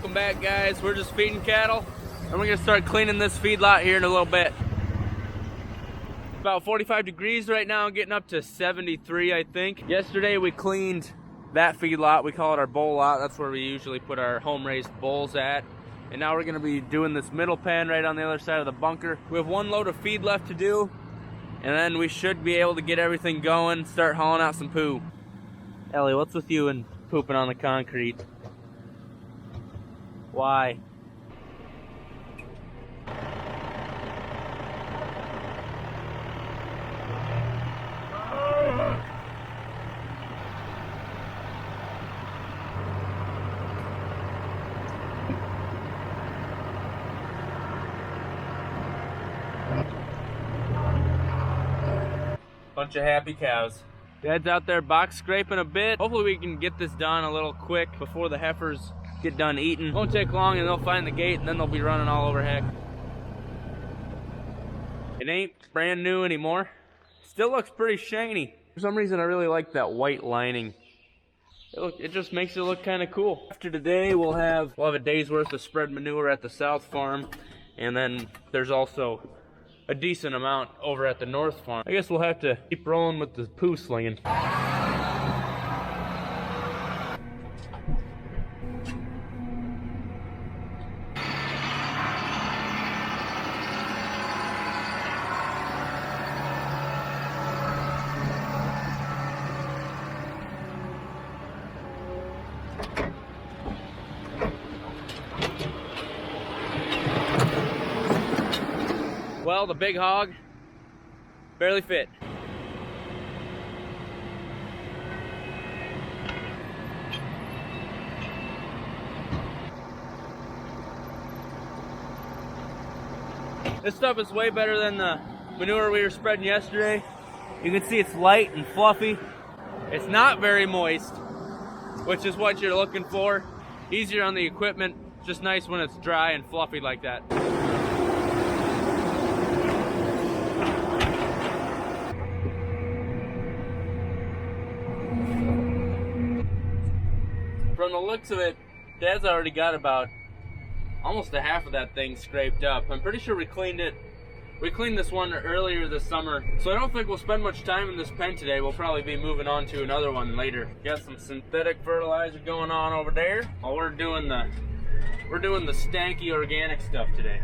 Welcome back, guys. We're just feeding cattle, and we're gonna start cleaning this feedlot here in a little bit. About 45 degrees right now, getting up to 73, I think. Yesterday we cleaned that feedlot. We call it our bull lot. That's where we usually put our home-raised bulls at. And now we're gonna be doing this middle pen right on the other side of the bunker. We have one load of feed left to do, and then we should be able to get everything going, start hauling out some poo. Ellie, what's with you and pooping on the concrete? Why? Bunch of happy cows. Dad's out there box scraping a bit. Hopefully we can get this done a little quick before the heifers get done eating. Won't take long and they'll find the gate and then they'll be running all over heck. It ain't brand new anymore. Still looks pretty shiny. For some reason I really like that white lining. It just makes it look kind of cool. After today we'll have a day's worth of spread manure at the South Farm, and then there's also a decent amount over at the North Farm. I guess we'll have to keep rolling with the poo slinging. Well, the big hog barely fit. This stuff is way better than the manure we were spreading yesterday. You can see it's light and fluffy. It's not very moist, which is what you're looking for. Easier on the equipment, just nice when it's dry and fluffy like that. From the looks of it, Dad's already got about almost a half of that thing scraped up. I'm pretty sure we cleaned it. We cleaned this one earlier this summer, so I don't think we'll spend much time in this pen today. We'll probably be moving on to another one later. Got some synthetic fertilizer going on over there. Oh, we're doing the stanky organic stuff today.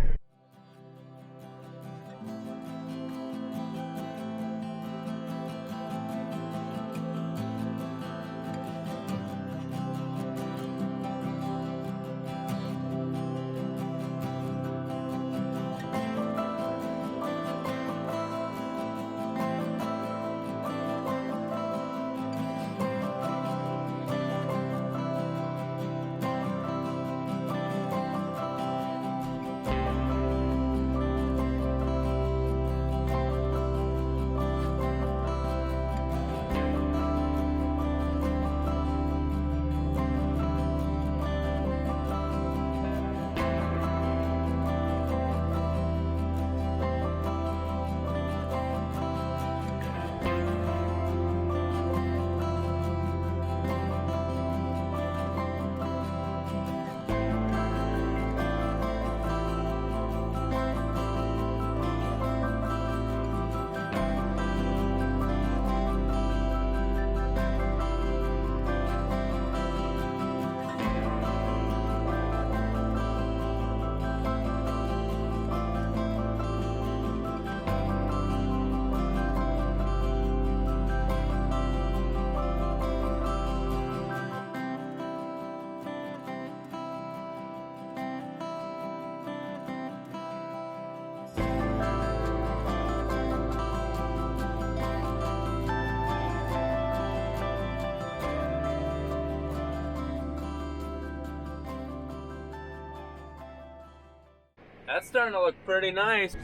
That's starting to look pretty nice.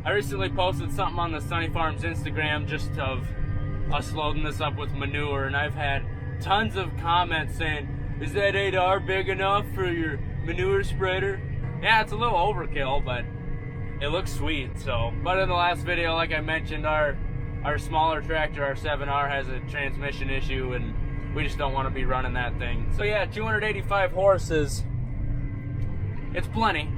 I recently posted something on the Sonne Farms Instagram just of us loading this up with manure, and I've had tons of comments saying, is that 8R big enough for your manure spreader? Yeah, it's a little overkill, but it looks sweet. So, but in the last video, like I mentioned, our smaller tractor, our 7R, has a transmission issue, and we just don't want to be running that thing. So yeah, 285 horses. It's plenty.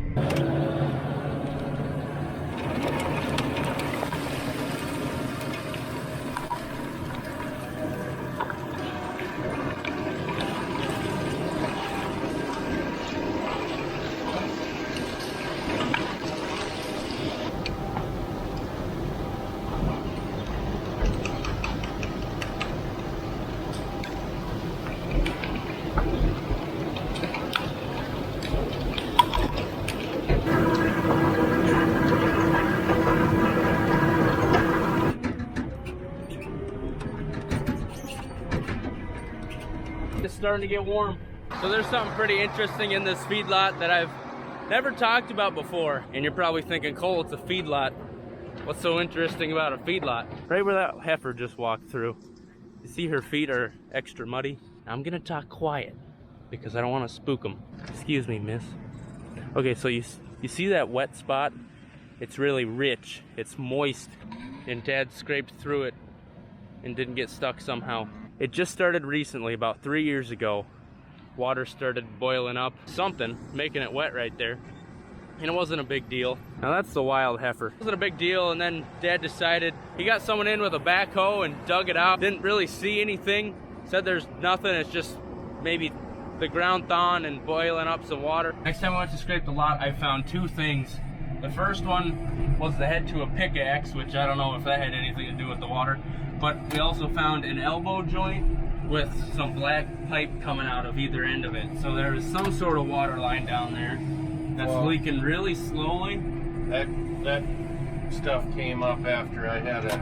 It's starting to get warm. So there's something pretty interesting in this feedlot that I've never talked about before. And you're probably thinking, Cole, it's a feedlot. What's so interesting about a feedlot? Right where that heifer just walked through. You see her feet are extra muddy. I'm gonna talk quiet because I don't want to spook them. Excuse me, miss. Okay, so you see that wet spot? It's really rich. It's moist. And Dad scraped through it and didn't get stuck somehow. It just started recently, about 3 years ago. Water started boiling up, something, making it wet right there. And it wasn't a big deal. Now that's the wild heifer. It wasn't a big deal, and then Dad decided, he got someone in with a backhoe and dug it out. Didn't really see anything. Said there's nothing, it's just maybe the ground thawing and boiling up some water. Next time I went to scrape the lot, I found two things. The first one was the head to a pickaxe, which I don't know if that had anything to do with the water. But we also found an elbow joint with some black pipe coming out of either end of it. So there is some sort of water line down there that's leaking really slowly. That stuff came up after I had a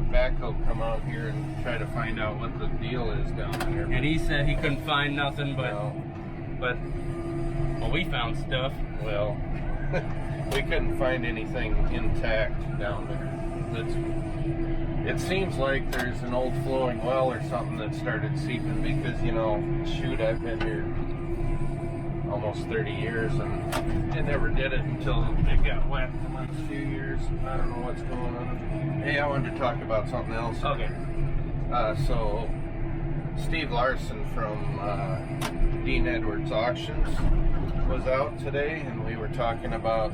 backhoe come out here and try to find out what the deal is down there. And he said he couldn't find nothing, but well, we found stuff. Well, we couldn't find anything intact down there. It seems like there's an old flowing well or something that started seeping because, you know, shoot, I've been here almost 30 years and it never did it until it got wet in the last few years. I don't know what's going on. Hey, I wanted to talk about something else. Okay. So, Steve Larson from Dean Edwards Auctions was out today and we were talking about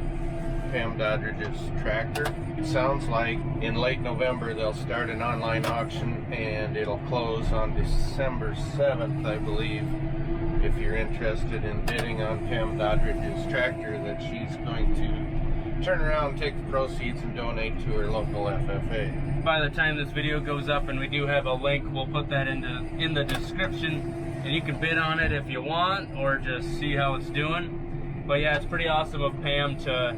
Pam Doddridge's tractor. It sounds like in late November they'll start an online auction and it'll close on December 7th, I believe. If you're interested in bidding on Pam Doddridge's tractor, that she's going to turn around and take the proceeds and donate to her local FFA. By the time this video goes up, and we do have a link, we'll put that in the description, and you can bid on it if you want or just see how it's doing. But yeah, it's pretty awesome of Pam to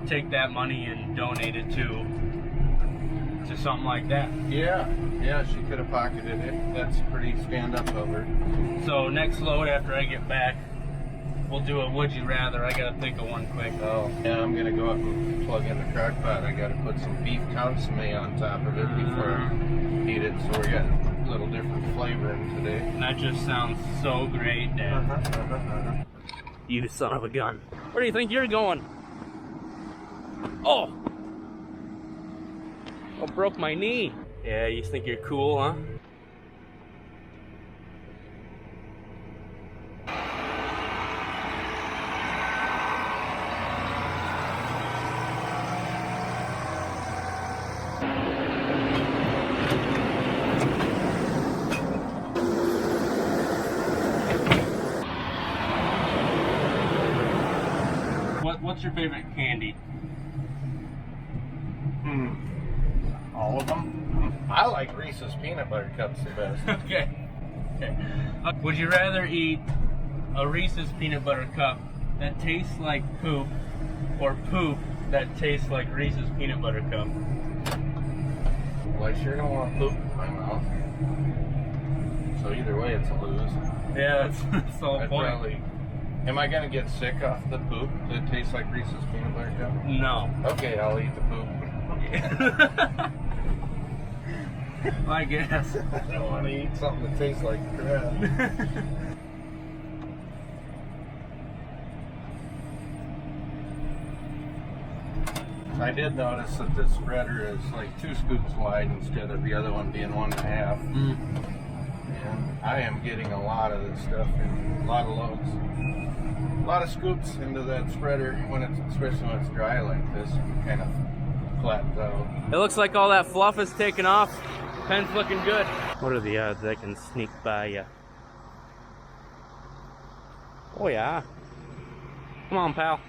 take that money and donate it to something like that. Yeah, she could have pocketed it. That's pretty stand-up of her. So next load after I get back, we'll do a would you rather. I gotta think of one quick. Oh, yeah, I'm gonna go up and plug in the crock pot. I gotta put some beef consomme on top of it before I heat it, so we're getting a little different flavor in today. And that just sounds so great, Dad. You son of a gun. Where do you think you're going? Oh! Oh, broke my knee. Yeah, you think you're cool, huh? What's your favorite candy? All of them? I like Reese's peanut butter cups the best. Okay. Would you rather eat a Reese's peanut butter cup that tastes like poop or poop that tastes like Reese's peanut butter cup? Well, I sure don't want poop in my mouth. So either way, it's a lose. Yeah, that's the whole point. Am I going to get sick off the poop that tastes like Reese's peanut butter cup? No. Okay, I'll eat the poop. I guess. I don't want to eat something that tastes like crap. I did notice that this spreader is like 2 scoops wide instead of the other one being 1.5. And I am getting a lot of this stuff in a lot of loads. A lot of scoops into that spreader when it's, especially when it's dry like this, and kind of flattens out. It looks like all that fluff is taken off. Pen's looking good. What are the odds I can sneak by you? Oh yeah. Come on, pal.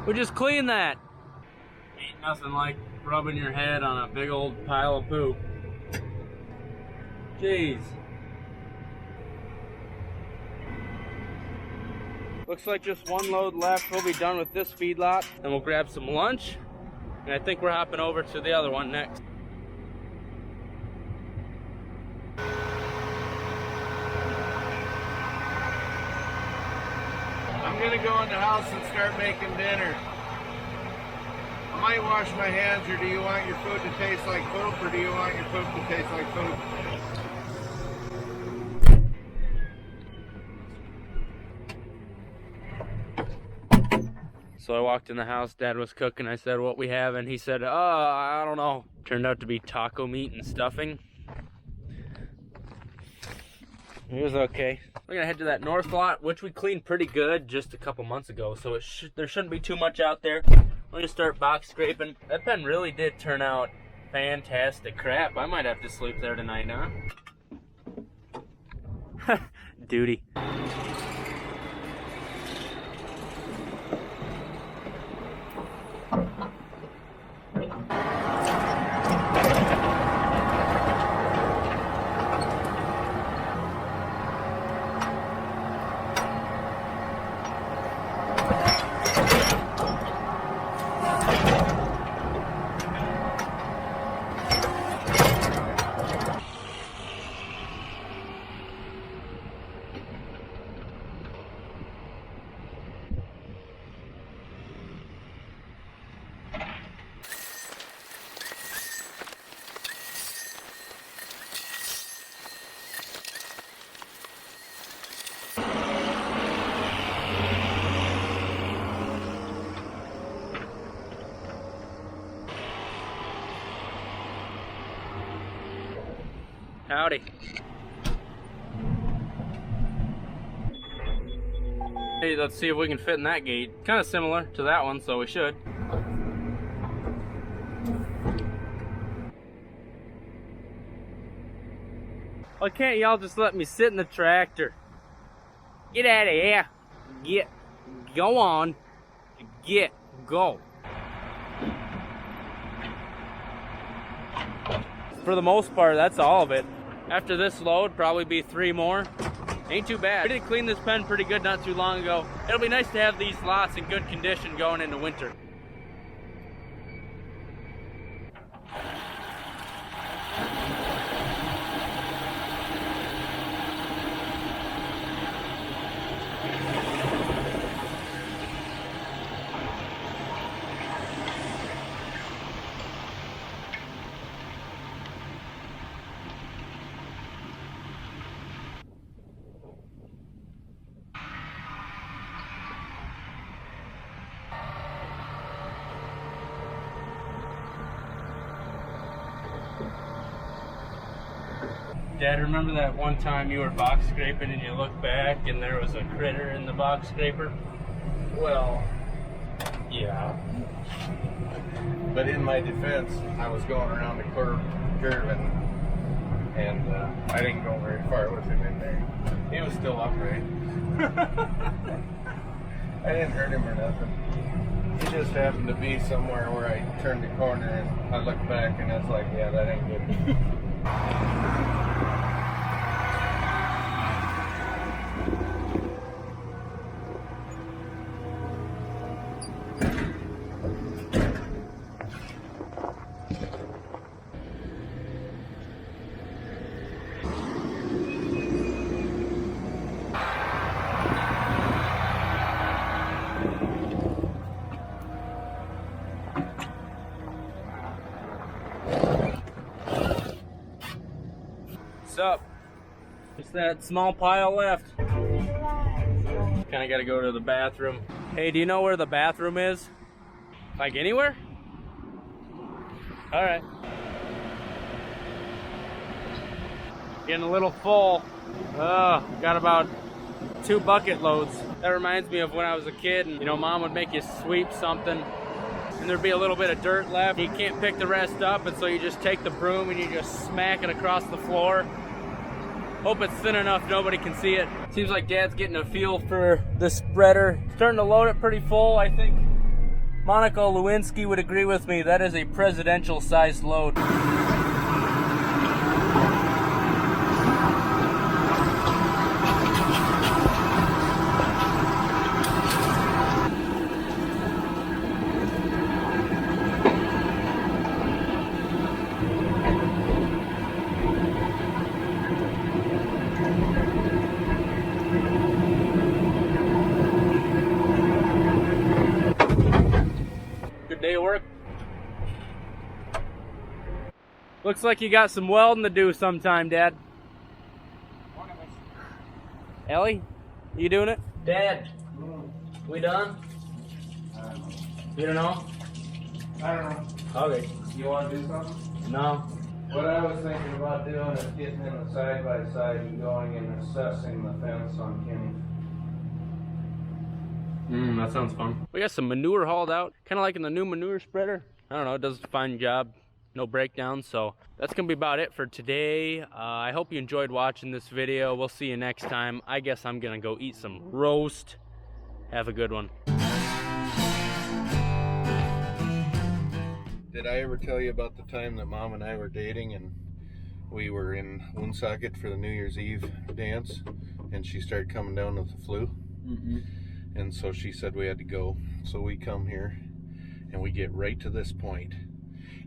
We just cleaned that. Ain't nothing like rubbing your head on a big old pile of poop. Jeez. Looks like just one load left. We'll be done with this feedlot, and we'll grab some lunch. And I think we're hopping over to the other one next. I'm gonna go in the house and start making dinner. I might wash my hands, or do you want your food to taste like poop, or do you want your poop to taste like food? So I walked in the house, Dad was cooking, I said what we have, and he said, I don't know. Turned out to be taco meat and stuffing. It was okay. We're gonna head to that north lot, which we cleaned pretty good just a couple months ago, so there shouldn't be too much out there. We're gonna start box scraping. That pen really did turn out fantastic. Crap, I might have to sleep there tonight, huh? Duty. Howdy. Hey, let's see if we can fit in that gate. Kind of similar to that one, so we should. Why can't y'all just let me sit in the tractor? Get out of here. Go on. Go. For the most part, that's all of it. After this load, probably be 3 more. Ain't too bad. We did clean this pen pretty good not too long ago. It'll be nice to have these lots in good condition going into winter. Dad, remember that one time you were box scraping and you looked back and there was a critter in the box scraper? Well, Yeah. but in my defense, I was going around the curve and I didn't go very far with him in there. He was still upright. I didn't hurt him or nothing. He just happened to be somewhere where I turned the corner and I looked back and it's like, yeah, that ain't good. What's up? Just that small pile left. Kind of got to go to the bathroom. Hey, do you know where the bathroom is? Like anywhere? All right. Getting a little full. Got about 2 bucket loads. That reminds me of when I was a kid and, you know, Mom would make you sweep something and there'd be a little bit of dirt left. You can't pick the rest up, and so you just take the broom and you just smack it across the floor. Hope it's thin enough nobody can see it. Seems like Dad's getting a feel for the spreader. Starting to load it pretty full. I think Monica Lewinsky would agree with me. That is a presidential sized load. Day of work. Looks like you got some welding to do sometime, Dad. One of us. Ellie, you doing it? Dad, we done? You don't know? I don't know. Okay. You want to do something? No. What I was thinking about doing is getting in the side-by-side and going and assessing the fence on Kenny. That sounds fun. We got some manure hauled out, kind of like in the new manure spreader. I don't know, it does a fine job. No breakdowns, so that's gonna be about it for today. I hope you enjoyed watching this video. We'll see you next time. I guess I'm gonna go eat some roast. Have a good one. Did I ever tell you about the time that Mom and I were dating and we were in Woonsocket for the New Year's Eve dance and she started coming down with the flu? And so she said we had to go. So we come here and we get right to this point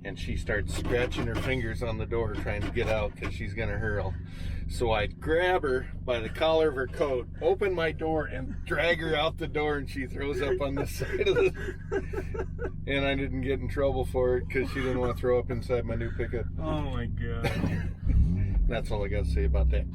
and she starts scratching her fingers on the door trying to get out because she's gonna hurl. So I grab her by the collar of her coat, open my door and drag her out the door, and she throws up on the side of the and I didn't get in trouble for it because she didn't want to throw up inside my new pickup. Oh my God. That's all I got to say about that.